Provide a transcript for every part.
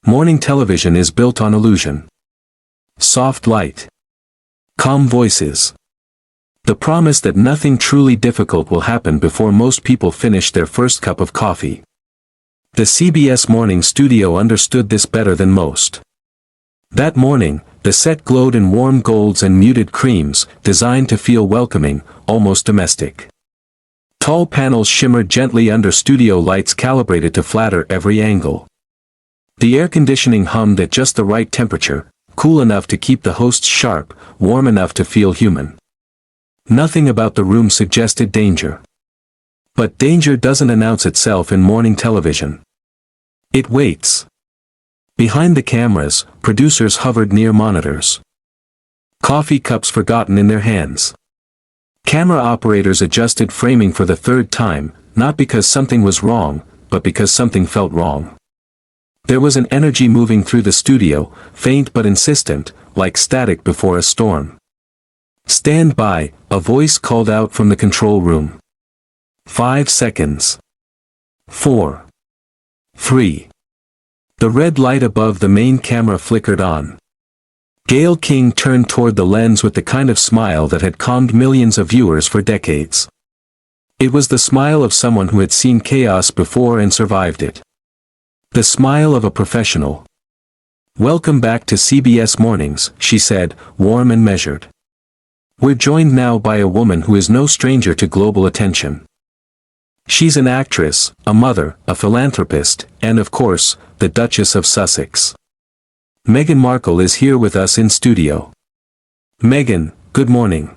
Morning television is built on illusion. Soft light. Calm voices. The promise that nothing truly difficult will happen before most people finish their first cup of coffee. The CBS Mornings studio understood this better than most. That morning, the set glowed in warm golds and muted creams, designed to feel welcoming, almost domestic. Tall panels shimmered gently under studio lights calibrated to flatter every angle. The air conditioning hummed at just the right temperature, cool enough to keep the hosts sharp, warm enough to feel human. Nothing about the room suggested danger. But danger doesn't announce itself in morning television. It waits. Behind the cameras, producers hovered near monitors. Coffee cups forgotten in their hands. Camera operators adjusted framing for the third time, not because something was wrong, but because something felt wrong. There was an energy moving through the studio, faint but insistent, like static before a storm. "Stand by," a voice called out from the control room. 5 seconds. 4. 3. The red light above the main camera flickered on. Gayle King turned toward the lens with the kind of smile that had calmed millions of viewers for decades. It was the smile of someone who had seen chaos before and survived it. The smile of a professional. "Welcome back to CBS Mornings," she said, warm and measured. "We're joined now by a woman who is no stranger to global attention. She's an actress, a mother, a philanthropist, and of course, the Duchess of Sussex. Meghan Markle is here with us in studio. Meghan, good morning."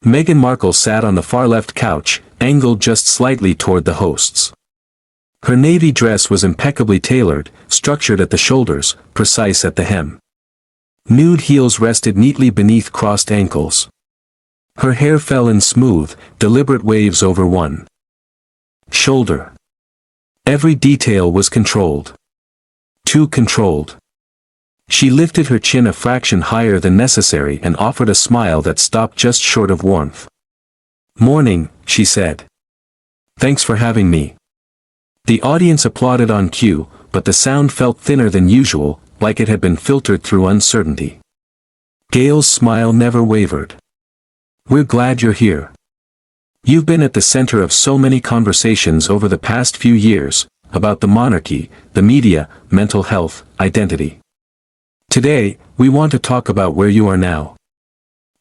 Meghan Markle sat on the far left couch, angled just slightly toward the hosts. Her navy dress was impeccably tailored, structured at the shoulders, precise at the hem. Nude heels rested neatly beneath crossed ankles. Her hair fell in smooth, deliberate waves over one shoulder. Every detail was controlled. Too controlled. She lifted her chin a fraction higher than necessary and offered a smile that stopped just short of warmth. "Morning," she said. "Thanks for having me." The audience applauded on cue, but the sound felt thinner than usual, like it had been filtered through uncertainty. Gayle's smile never wavered. "We're glad you're here. You've been at the center of so many conversations over the past few years, about the monarchy, the media, mental health, identity. Today, we want to talk about where you are now.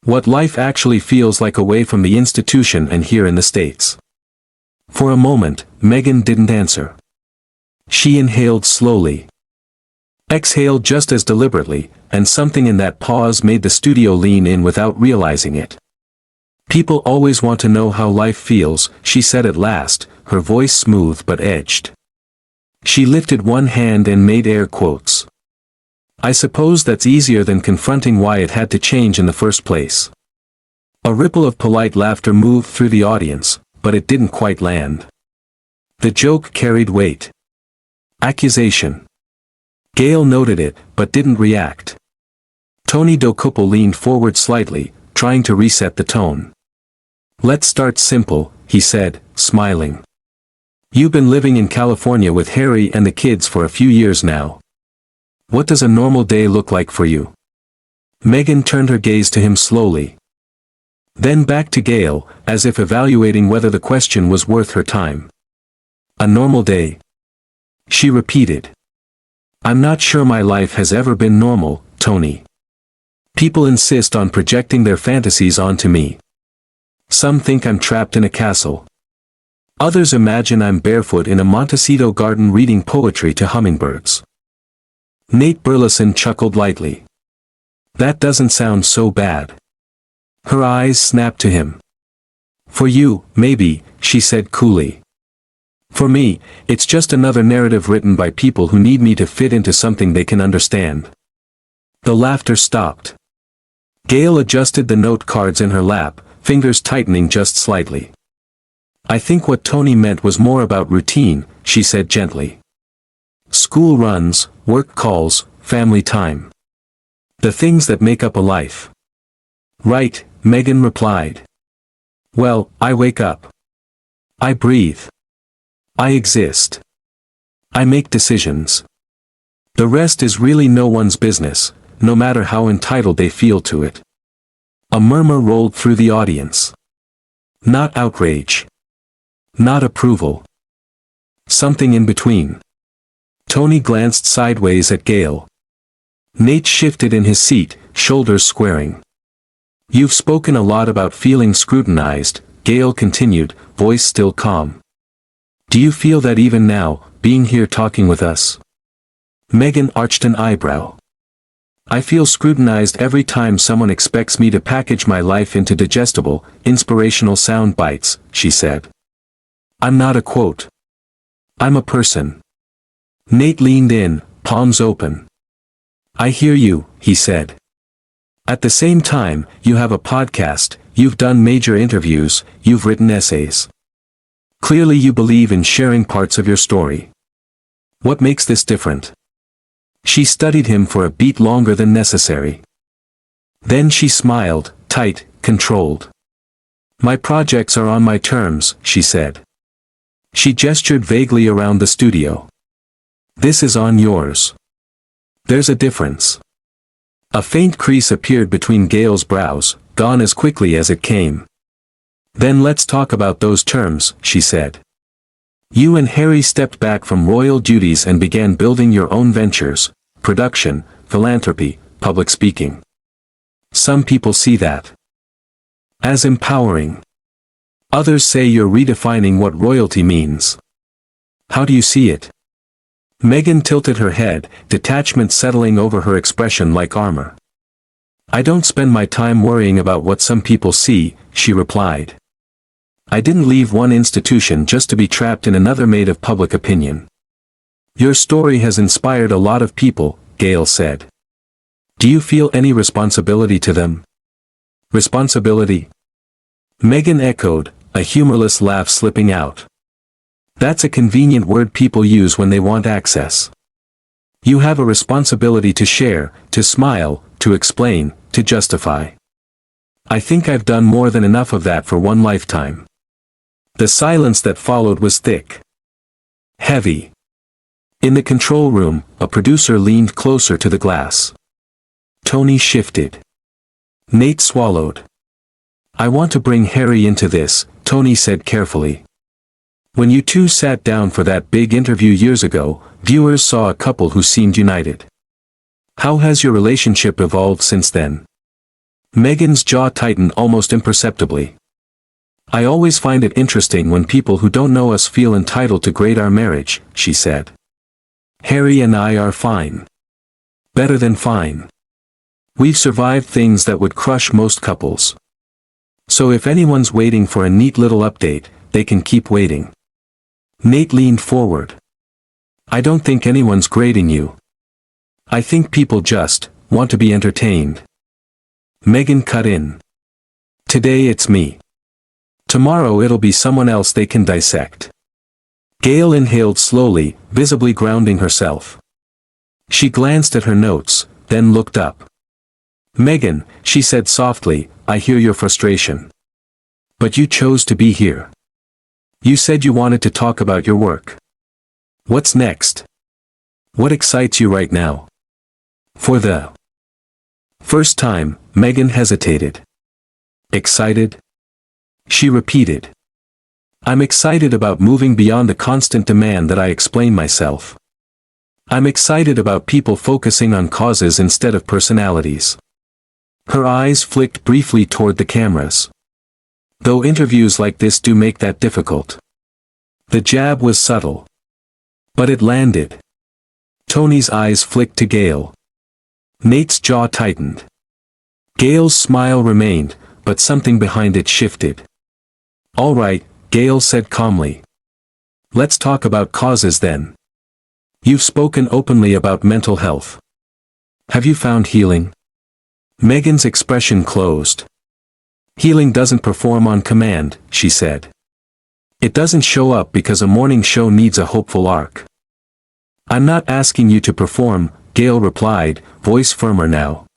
What life actually feels like away from the institution and here in the States." For a moment, Meghan didn't answer. She inhaled slowly. Exhaled just as deliberately, and something in that pause made the studio lean in without realizing it. "People always want to know how life feels," she said at last, her voice smooth but edged. She lifted one hand and made air quotes. "I suppose that's easier than confronting why it had to change in the first place." A ripple of polite laughter moved through the audience, but it didn't quite land. The joke carried weight. Accusation. Gayle noted it, but didn't react. Tony Dokuppel leaned forward slightly, trying to reset the tone. "Let's start simple," he said, smiling. "You've been living in California with Harry and the kids for a few years now. What does a normal day look like for you?" Meghan turned her gaze to him slowly. Then back to Gayle, as if evaluating whether the question was worth her time. "A normal day?" she repeated. "I'm not sure my life has ever been normal, Tony. People insist on projecting their fantasies onto me. Some think I'm trapped in a castle. Others imagine I'm barefoot in a Montecito garden reading poetry to hummingbirds." Nate Burleson chuckled lightly. "That doesn't sound so bad." Her eyes snapped to him. "For you, maybe," she said coolly. "For me, it's just another narrative written by people who need me to fit into something they can understand." The laughter stopped. Gayle adjusted the note cards in her lap, fingers tightening just slightly. "I think what Tony meant was more about routine," she said gently. "School runs, work calls, family time. The things that make up a life." "Right," Meghan replied. "Well, I wake up. I breathe. I exist. I make decisions. The rest is really no one's business, no matter how entitled they feel to it. A murmur rolled through the audience. Not outrage. Not approval. Something in between. Tony glanced sideways at Gayle. Nate shifted in his seat, shoulders squaring. You've spoken a lot about feeling scrutinized, Gayle continued, voice still calm. Do you feel that even now, being here talking with us? Meghan arched an eyebrow. I feel scrutinized every time someone expects me to package my life into digestible, inspirational sound bites, she said. I'm not a quote. I'm a person. Nate leaned in, palms open. I hear you, he said. At the same time, you have a podcast, you've done major interviews, you've written essays. Clearly you believe in sharing parts of your story. What makes this different? She studied him for a beat longer than necessary. Then she smiled, tight, controlled. My projects are on my terms, she said. She gestured vaguely around the studio. This is on yours. There's a difference. A faint crease appeared between Gayle's brows, gone as quickly as it came. Then let's talk about those terms, she said. You and Harry stepped back from royal duties and began building your own ventures, production, philanthropy, public speaking. Some people see that as empowering. Others say you're redefining what royalty means. How do you see it? Meghan tilted her head, detachment settling over her expression like armor. I don't spend my time worrying about what some people see, she replied. I didn't leave one institution just to be trapped in another made of public opinion. Your story has inspired a lot of people, Gayle said. Do you feel any responsibility to them? Responsibility? Meghan echoed, a humorless laugh slipping out. That's a convenient word people use when they want access. You have a responsibility to share, to smile, to explain, to justify. I think I've done more than enough of that for one lifetime. The silence that followed was thick. Heavy. In the control room, a producer leaned closer to the glass. Tony shifted. Nate swallowed. I want to bring Harry into this, Tony said carefully. When you two sat down for that big interview years ago, viewers saw a couple who seemed united. How has your relationship evolved since then? Meghan's jaw tightened almost imperceptibly. I always find it interesting when people who don't know us feel entitled to grade our marriage, she said. Harry and I are fine. Better than fine. We've survived things that would crush most couples. So if anyone's waiting for a neat little update, they can keep waiting. Nate leaned forward. I don't think anyone's grading you. I think people just want to be entertained. Meghan cut in. Today it's me. Tomorrow it'll be someone else they can dissect. Gayle inhaled slowly, visibly grounding herself. She glanced at her notes, then looked up. Meghan, she said softly, I hear your frustration. But you chose to be here. You said you wanted to talk about your work. What's next? What excites you right now? For the first time, Meghan hesitated. Excited? She repeated. I'm excited about moving beyond the constant demand that I explain myself. I'm excited about people focusing on causes instead of personalities. Her eyes flicked briefly toward the cameras. Though interviews like this do make that difficult. The jab was subtle. But it landed. Tony's eyes flicked to Gayle. Nate's jaw tightened. Gayle's smile remained, but something behind it shifted. All right, Gayle said calmly. Let's talk about causes then. You've spoken openly about mental health. Have you found healing? Meghan's expression closed. Healing doesn't perform on command, she said. It doesn't show up because a morning show needs a hopeful arc. I'm not asking you to perform, Gayle replied, voice firmer now.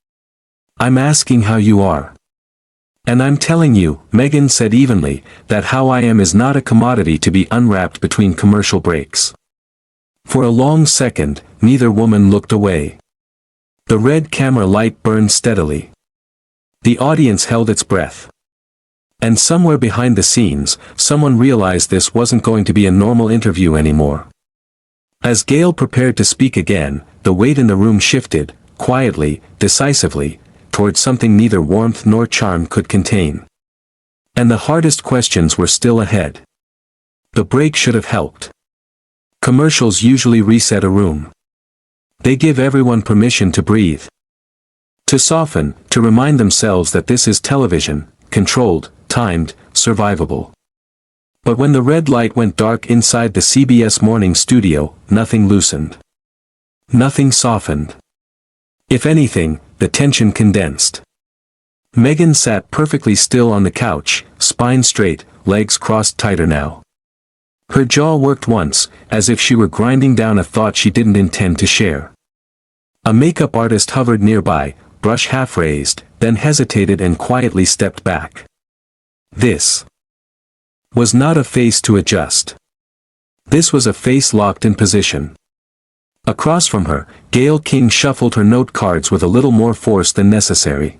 I'm asking how you are. And I'm telling you, Meghan said evenly, that how I am is not a commodity to be unwrapped between commercial breaks. For a long second, neither woman looked away. The red camera light burned steadily. The audience held its breath. And somewhere behind the scenes, someone realized this wasn't going to be a normal interview anymore. As Gayle prepared to speak again, the weight in the room shifted, quietly, decisively, towards something neither warmth nor charm could contain. And the hardest questions were still ahead. The break should have helped. Commercials usually reset a room. They give everyone permission to breathe. To soften, to remind themselves that this is television, controlled, timed, survivable. But when the red light went dark inside the CBS Mornings studio, nothing loosened. Nothing softened. If anything, the tension condensed. Meghan sat perfectly still on the couch, spine straight, legs crossed tighter now. Her jaw worked once, as if she were grinding down a thought she didn't intend to share. A makeup artist hovered nearby, brush half raised, then hesitated and quietly stepped back. This was not a face to adjust. This was a face locked in position. Across from her, Gayle King shuffled her note cards with a little more force than necessary.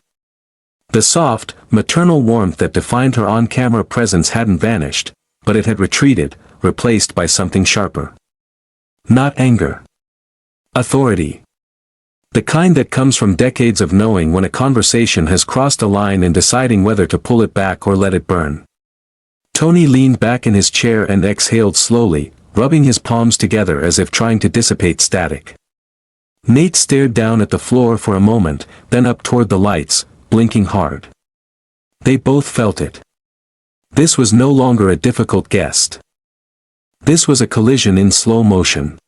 The soft, maternal warmth that defined her on-camera presence hadn't vanished, but it had retreated, replaced by something sharper. Not anger. Authority. The kind that comes from decades of knowing when a conversation has crossed a line and deciding whether to pull it back or let it burn. Tony leaned back in his chair and exhaled slowly, rubbing his palms together as if trying to dissipate static. Nate stared down at the floor for a moment, then up toward the lights, blinking hard. They both felt it. This was no longer a difficult guest. This was a collision in slow motion.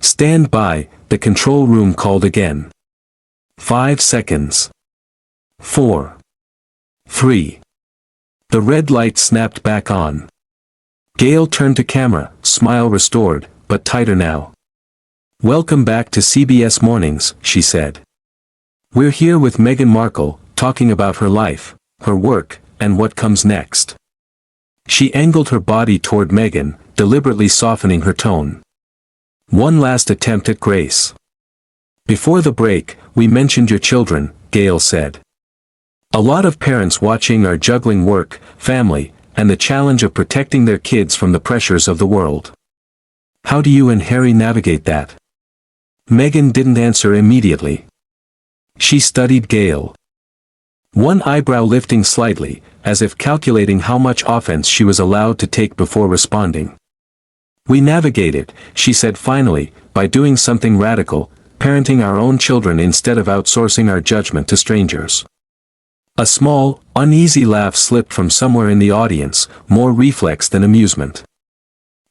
Stand by, the control room called again. 5 seconds. 4. 3. The red light snapped back on. Gayle turned to camera, smile restored, but tighter now. "Welcome back to CBS Mornings," she said. "We're here with Meghan Markle, talking about her life, her work, and what comes next." She angled her body toward Meghan, deliberately softening her tone. "One last attempt at grace. Before the break, we mentioned your children," Gayle said. "A lot of parents watching are juggling work, family, and the challenge of protecting their kids from the pressures of the world. How do you and Harry navigate that?" Meghan didn't answer immediately. She studied Gayle. One eyebrow lifting slightly, as if calculating how much offense she was allowed to take before responding. "We navigate it," she said finally, "by doing something radical, parenting our own children instead of outsourcing our judgment to strangers." A small, uneasy laugh slipped from somewhere in the audience, more reflex than amusement.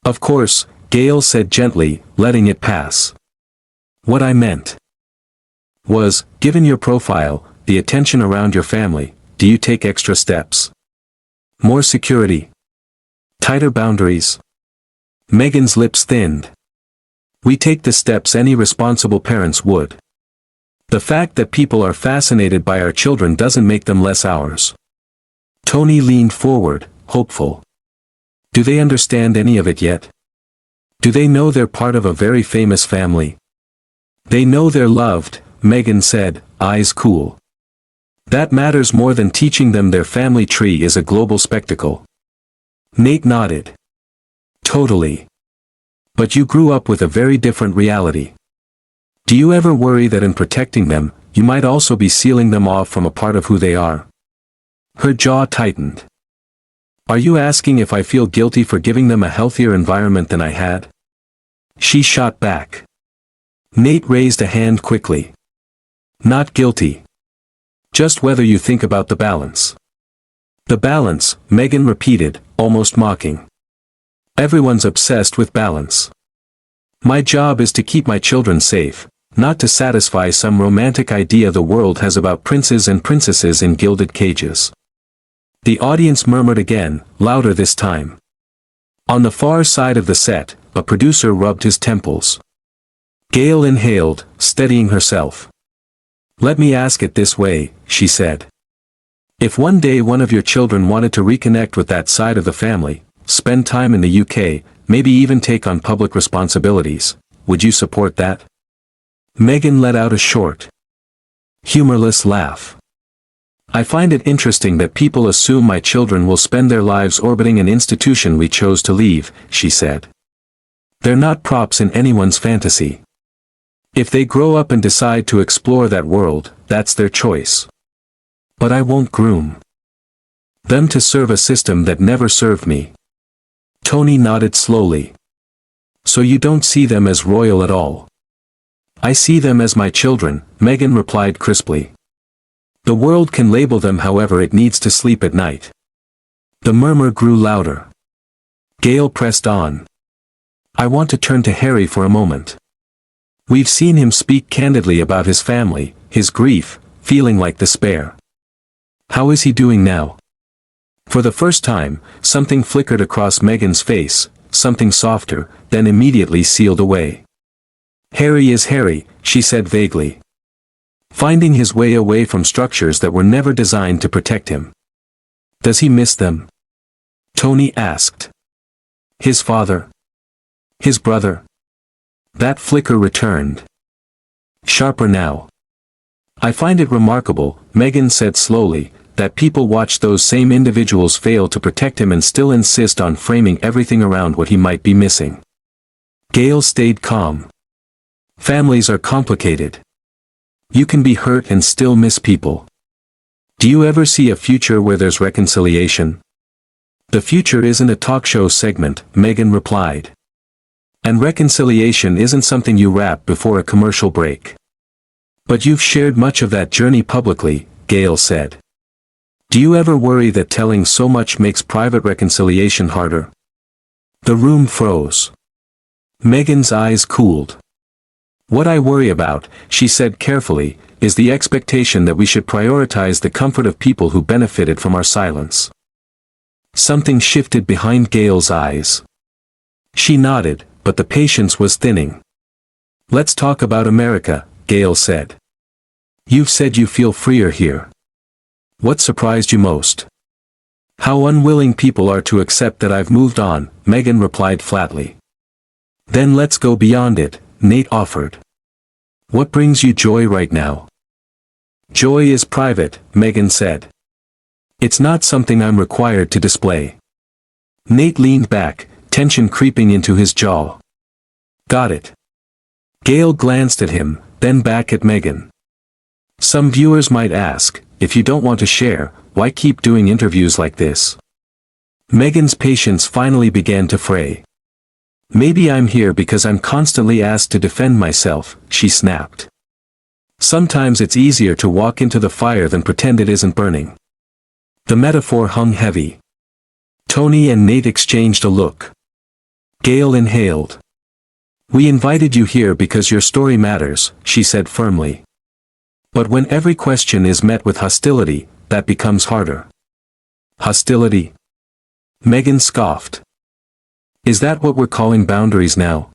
"Of course," Gayle said gently, letting it pass. "What I meant was, given your profile, the attention around your family, do you take extra steps? More security? Tighter boundaries?" Meghan's lips thinned. "We take the steps any responsible parents would. The fact that people are fascinated by our children doesn't make them less ours." Tony leaned forward, hopeful. "Do they understand any of it yet? Do they know they're part of a very famous family?" "They know they're loved," Meghan said, eyes cool. "That matters more than teaching them their family tree is a global spectacle." Nate nodded. "Totally. But you grew up with a very different reality. Do you ever worry that in protecting them, you might also be sealing them off from a part of who they are?" Her jaw tightened. "Are you asking if I feel guilty for giving them a healthier environment than I had?" She shot back. Nate raised a hand quickly. "Not guilty. Just whether you think about the balance." "The balance," Meghan repeated, almost mocking. "Everyone's obsessed with balance. My job is to keep my children safe, not to satisfy some romantic idea the world has about princes and princesses in gilded cages." The audience murmured again, louder this time. On the far side of the set, a producer rubbed his temples. Gayle inhaled, steadying herself. "Let me ask it this way," she said. "If one day one of your children wanted to reconnect with that side of the family, spend time in the UK, maybe even take on public responsibilities, would you support that?" Meghan let out a short, humorless laugh. I find it interesting that people assume my children will spend their lives orbiting an institution we chose to leave, she said. They're not props in anyone's fantasy. If they grow up and decide to explore that world, that's their choice. But I won't groom them to serve a system that never served me. Tony nodded slowly. So you don't see them as royal at all? I see them as my children, Meghan replied crisply. The world can label them however it needs to sleep at night. The murmur grew louder. Gayle pressed on. I want to turn to Harry for a moment. We've seen him speak candidly about his family, his grief, feeling like despair. How is he doing now? For the first time, something flickered across Meghan's face, something softer, then immediately sealed away. Harry is Harry, she said vaguely. Finding his way away from structures that were never designed to protect him. Does he miss them? Tony asked. His father? His brother? That flicker returned. Sharper now. I find it remarkable, Meghan said slowly, that people watch those same individuals fail to protect him and still insist on framing everything around what he might be missing. Gayle stayed calm. Families are complicated. You can be hurt and still miss people. Do you ever see a future where there's reconciliation? The future isn't a talk show segment, Meghan replied. And reconciliation isn't something you wrap before a commercial break. But you've shared much of that journey publicly, Gayle said. Do you ever worry that telling so much makes private reconciliation harder? The room froze. Meghan's eyes cooled. What I worry about, she said carefully, is the expectation that we should prioritize the comfort of people who benefited from our silence. Something shifted behind Gayle's eyes. She nodded, but the patience was thinning. Let's talk about America, Gayle said. You've said you feel freer here. What surprised you most? How unwilling people are to accept that I've moved on, Meghan replied flatly. Then let's go beyond it, Nate offered. What brings you joy right now? Joy is private, Meghan said. It's not something I'm required to display. Nate leaned back, tension creeping into his jaw. Got it. Gayle glanced at him, then back at Meghan. Some viewers might ask, if you don't want to share, why keep doing interviews like this? Meghan's patience finally began to fray. Maybe I'm here because I'm constantly asked to defend myself, she snapped. Sometimes it's easier to walk into the fire than pretend it isn't burning. The metaphor hung heavy. Tony and Nate exchanged a look. Gayle inhaled. We invited you here because your story matters, she said firmly. But when every question is met with hostility, that becomes harder. Hostility? Meghan scoffed. Is that what we're calling boundaries now?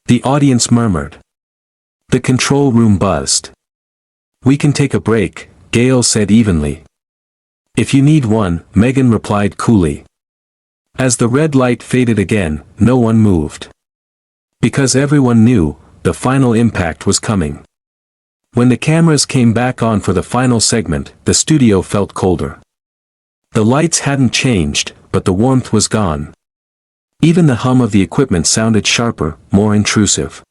The audience murmured. The control room buzzed. We can take a break, Gayle said evenly. If you need one, Meghan replied coolly. As the red light faded again, no one moved. Because everyone knew, the final impact was coming. When the cameras came back on for the final segment, the studio felt colder. The lights hadn't changed, but the warmth was gone. Even the hum of the equipment sounded sharper, more intrusive.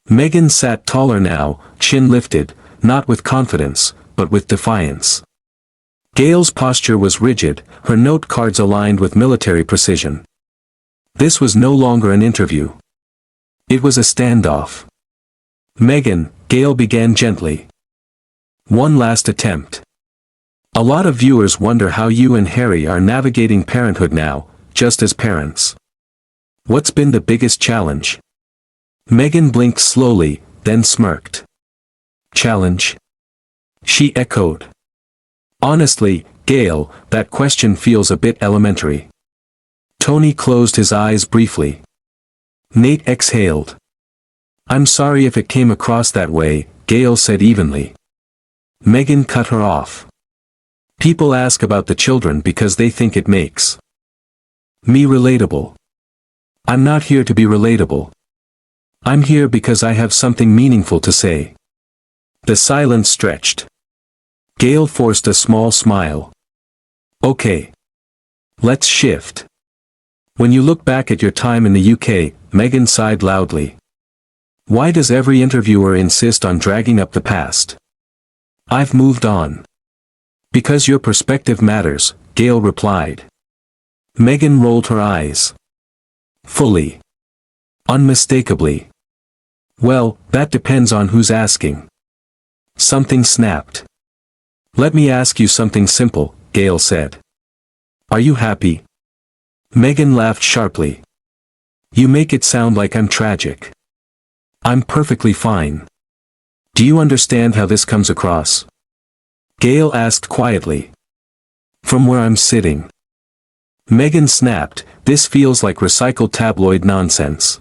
Meghan sat taller now, chin lifted, not with confidence, but with defiance. Gayle's posture was rigid, her note cards aligned with military precision. This was no longer an interview. It was a standoff. Meghan, Gayle began gently. One last attempt. A lot of viewers wonder how you and Harry are navigating parenthood now, just as parents. What's been the biggest challenge? Meghan blinked slowly, then smirked. Challenge? She echoed. Honestly, Gayle, that question feels a bit elementary. Tony closed his eyes briefly. Nate exhaled. I'm sorry if it came across that way, Gayle said evenly. Meghan cut her off. People ask about the children because they think it makes me relatable. I'm not here to be relatable. I'm here because I have something meaningful to say. The silence stretched. Gayle forced a small smile. Okay. Let's shift. When you look back at your time in the UK, Meghan sighed loudly. Why does every interviewer insist on dragging up the past? I've moved on. Because your perspective matters, Gayle replied. Meghan rolled her eyes. Fully. Unmistakably. Well, that depends on who's asking. Something snapped. Let me ask you something simple, Gayle said. Are you happy? Meghan laughed sharply. You make it sound like I'm tragic. I'm perfectly fine. Do you understand how this comes across? Gayle asked quietly. From where I'm sitting. Meghan snapped, this feels like recycled tabloid nonsense.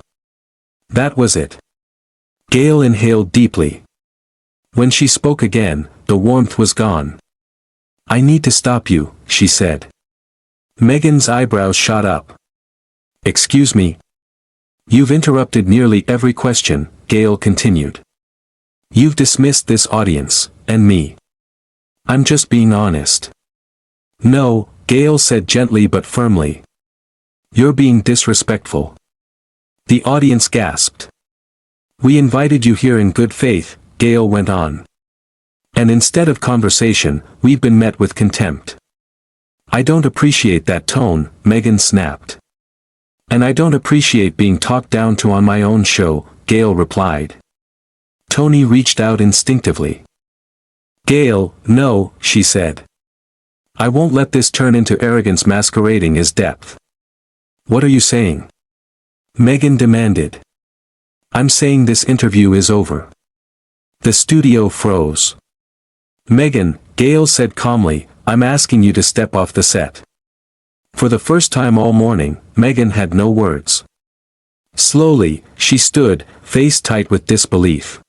That was it. Gayle inhaled deeply. When she spoke again, the warmth was gone. I need to stop you, she said. Meghan's eyebrows shot up. Excuse me. You've interrupted nearly every question, Gayle continued. You've dismissed this audience, and me. I'm just being honest. No, Gayle said gently but firmly. You're being disrespectful. The audience gasped. We invited you here in good faith, Gayle went on. And instead of conversation, we've been met with contempt. I don't appreciate that tone, Meghan snapped. And I don't appreciate being talked down to on my own show, Gayle replied. Tony reached out instinctively. Gayle, no, she said. I won't let this turn into arrogance masquerading as depth. What are you saying? Meghan demanded. I'm saying this interview is over. The studio froze. Meghan, Gayle said calmly, I'm asking you to step off the set. For the first time all morning, Meghan had no words. Slowly, she stood, face tight with disbelief.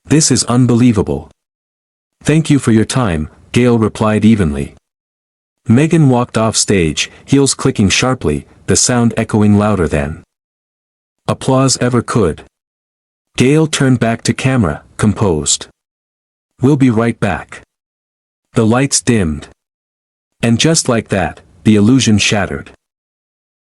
This is unbelievable. Thank you for your time, Gayle replied evenly. Meghan walked off stage, heels clicking sharply, the sound echoing louder than applause ever could. Gayle turned back to camera, composed. We'll be right back. The lights dimmed. And just like that, the illusion shattered.